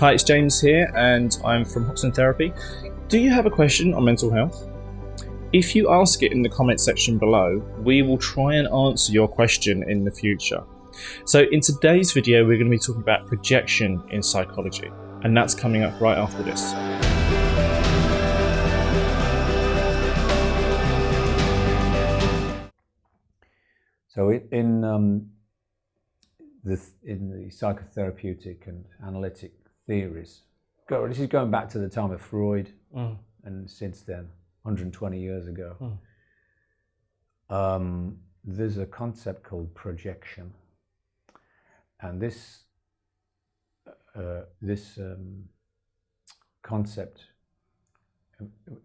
Hi, it's James here, and I'm from Hoxton Therapy. Do you have a question on mental health? If you ask it in the comment section below, we will try and answer your question in the future. So in today's video, we're going to be talking about projection in psychology, and that's coming up right after this. So in the psychotherapeutic and analytic theories, this is going back to the time of Freud, and since then, 120 years ago, there's a concept called projection, and this concept,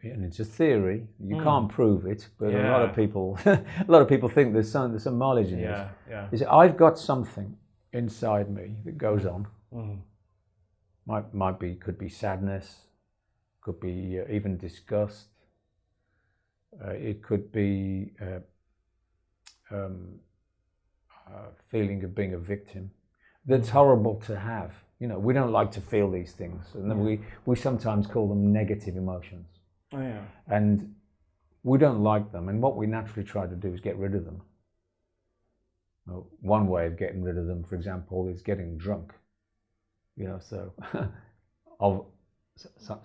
and it's a theory. You can't prove it, but a lot of people think there's some mileage in it. Is I've got something inside me that goes on. Could be sadness, could be even disgust. It could be feeling of being a victim. That's horrible to have. You know, we don't like to feel these things, and then we sometimes call them negative emotions. And we don't like them, and what we naturally try to do is get rid of them. Well, one way of getting rid of them, for example, is getting drunk. You know, so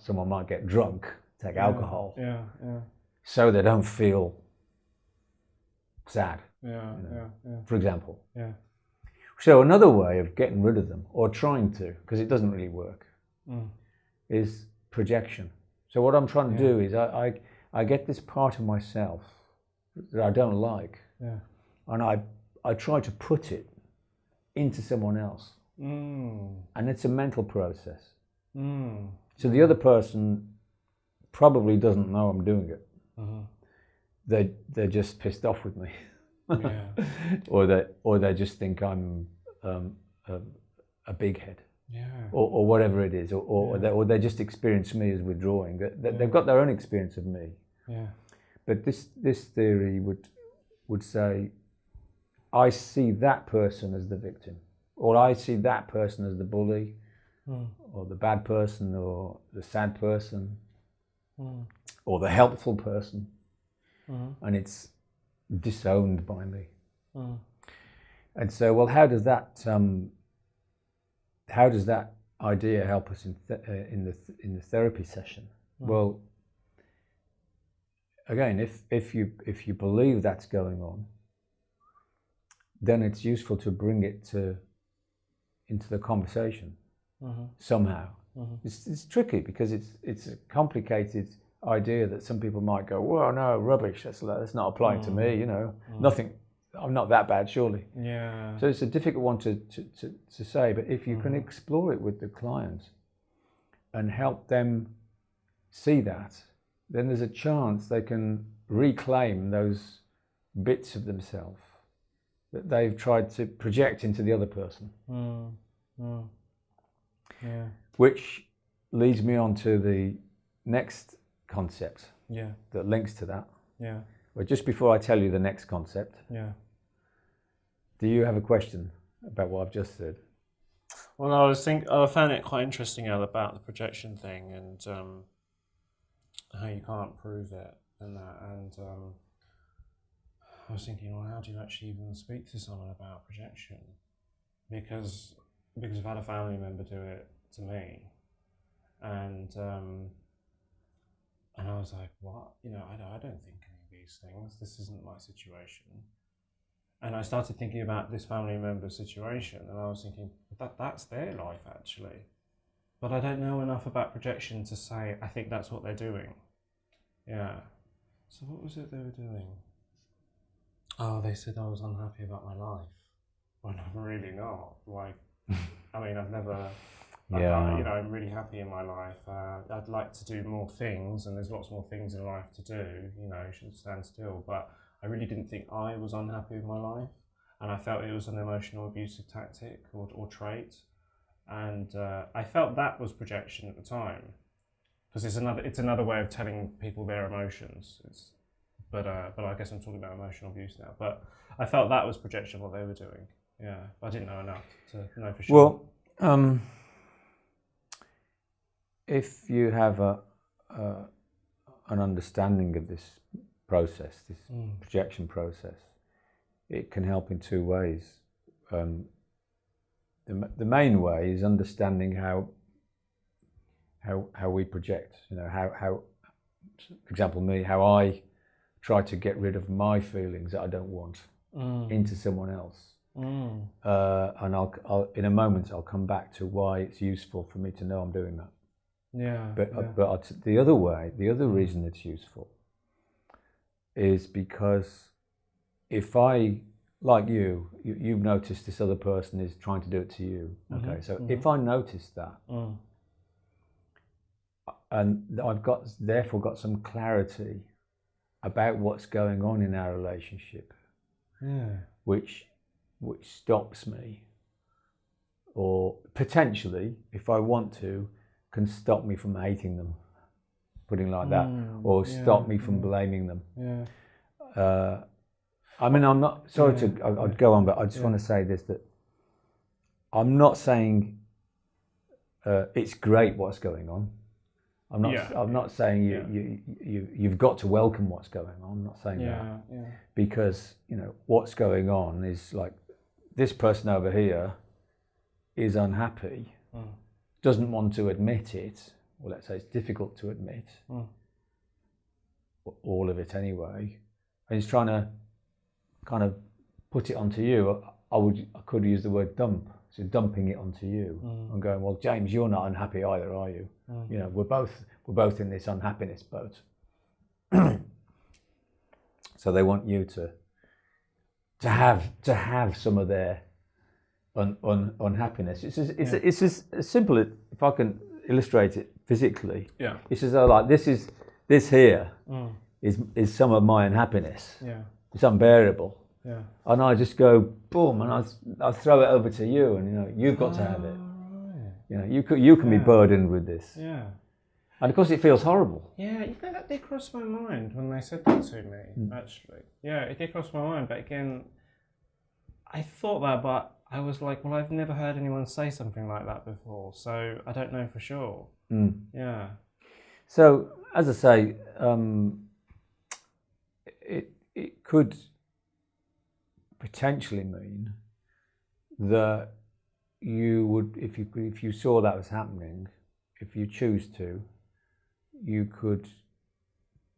someone might get drunk, take alcohol, so they don't feel sad. For example. So another way of getting rid of them, or trying to, because it doesn't really work, is projection. So what I'm trying to do is I get this part of myself that I don't like, and I try to put it into someone else. And it's a mental process. So the other person probably doesn't know I'm doing it. They're just pissed off with me. or they just think I'm a big head, or whatever it is, or they just experience me as withdrawing. They've got their own experience of me. But this theory would say, I see that person as the victim, or I see that person as the bully, or the bad person, or the sad person, or the helpful person, and it's disowned by me. And so, well, how does that idea help us in the therapy session? Well, again, if you believe that's going on, then it's useful to bring it into the conversation somehow. It's tricky because it's a complicated idea that some people might go, well, no, rubbish, that's not applying to me, you know, nothing, I'm not that bad, surely. So it's a difficult one to say, but if you can explore it with the client and help them see that, then there's a chance they can reclaim those bits of themselves that they've tried to project into the other person. Which leads me on to the next concept that links to that. But just before I tell you the next concept, do you have a question about what I've just said? Well, I found it quite interesting about the projection thing, and how you can't prove it, and that, and I was thinking, well, how do you actually even speak to someone about projection? Because I've had a family member do it to me, and I was like, what? You know, I don't think any of these things. This isn't my situation. And I started thinking about this family member's situation, and I was thinking, that's their life actually. But I don't know enough about projection to say, I think that's what they're doing. So what was it they were doing? Oh, they said I was unhappy about my life. When I'm really not. Like, I mean, I've never... you know, I'm really happy in my life. I'd like to do more things, and there's lots more things in life to do. You know, you shouldn't stand still. But I really didn't think I was unhappy with my life, and I felt it was an emotional abusive tactic or trait, and I felt that was projection at the time, because it's another way of telling people their emotions. But I guess I'm talking about emotional abuse now. But I felt that was projection, what they were doing. I didn't know enough to know for sure. Well, if you have an understanding of this process, this projection process, it can help in two ways. The main way is understanding how we project. You know, how, for example, me, how I try to get rid of my feelings that I don't want into someone else. And I'll in a moment I'll come back to why it's useful for me to know I'm doing that. Yeah. But the other way, the other reason it's useful is because if I, like you've noticed this other person is trying to do it to you. Okay, so if I notice that, and I've therefore got some clarity about what's going on in our relationship, which stops me, or potentially, if I want to, can stop me from hating them, putting it like that, or stop me from blaming them. I mean, I'm not sorry I'd go on, but I just want to say this: that I'm not saying it's great what's going on. I'm not saying you've got to welcome what's going on. I'm not saying that, because you know what's going on is like this person over here is unhappy, doesn't want to admit it, or let's say it's difficult to admit all of it anyway, and he's trying to kind of put it onto you. I could use the word dump. So dumping it onto you and going, well, James, you're not unhappy either, are you? You know, we're both in this unhappiness boat. So they want you to have some of their unhappiness. It's as simple as, if I can illustrate it physically. Yeah. It's as though like this here is some of my unhappiness. Yeah. It's unbearable. Yeah. And I just go boom, and I throw it over to you, and you know you've got to have it. Right. You know you can be burdened with this. Yeah. And of course it feels horrible. Yeah, you know that did cross my mind when they said that to me. Actually, yeah, it did cross my mind. But again, I thought that, but I was like, well, I've never heard anyone say something like that before, so I don't know for sure. Yeah. So as I say, it could potentially mean that you would, if you saw that was happening, if you choose to, you could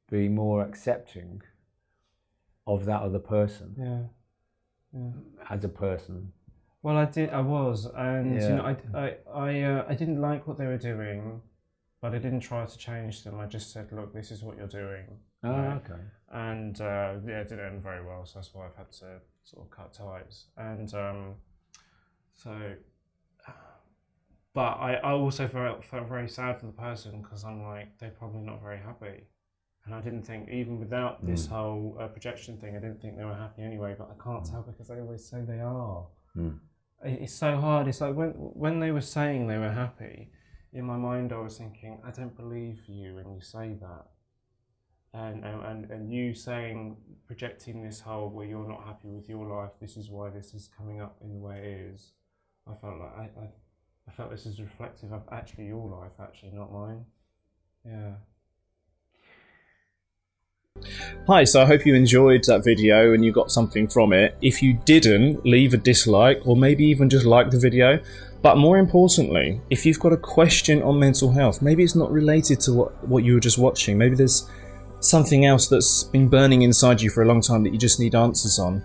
be more accepting of that other person. Yeah. As a person. Well, I was, and you know, I didn't like what they were doing, but I didn't try to change them. I just said, look, this is what you're doing. Oh, okay. And it didn't end very well, so that's why I've had to sort of cut ties. And but I also felt very sad for the person, because I'm like, they're probably not very happy. And I didn't think, even without this whole projection thing, I didn't think they were happy anyway, but I can't tell because they always say they are. It's so hard. It's like when they were saying they were happy, in my mind I was thinking, I don't believe you when you say that. And you saying, projecting this whole, where you're not happy with your life, this is why this is coming up in the way it is. I felt like I felt this is reflective of actually your life, actually, not mine. Yeah. Hi, so I hope you enjoyed that video and you got something from it. If you didn't, leave a dislike, or maybe even just like the video. But more importantly, if you've got a question on mental health, maybe it's not related to what you were just watching, maybe there's something else that's been burning inside you for a long time that you just need answers on,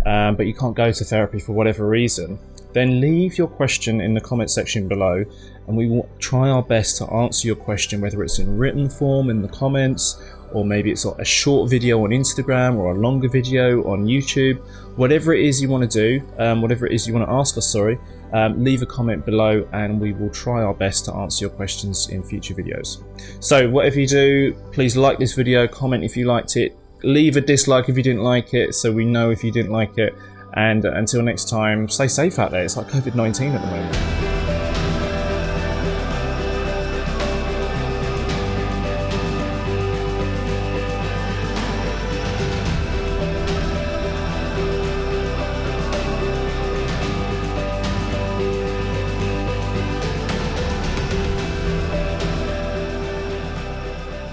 but you can't go to therapy for whatever reason, then leave your question in the comment section below, and we will try our best to answer your question, whether it's in written form in the comments, or maybe it's a short video on Instagram, or a longer video on YouTube. Whatever it is you want to do, whatever it is you want to ask us, leave a comment below, and we will try our best to answer your questions in future videos. So whatever you do, please like this video, comment if you liked it, leave a dislike if you didn't like it, so we know if you didn't like it. And until next time, stay safe out there. It's like COVID-19 at the moment.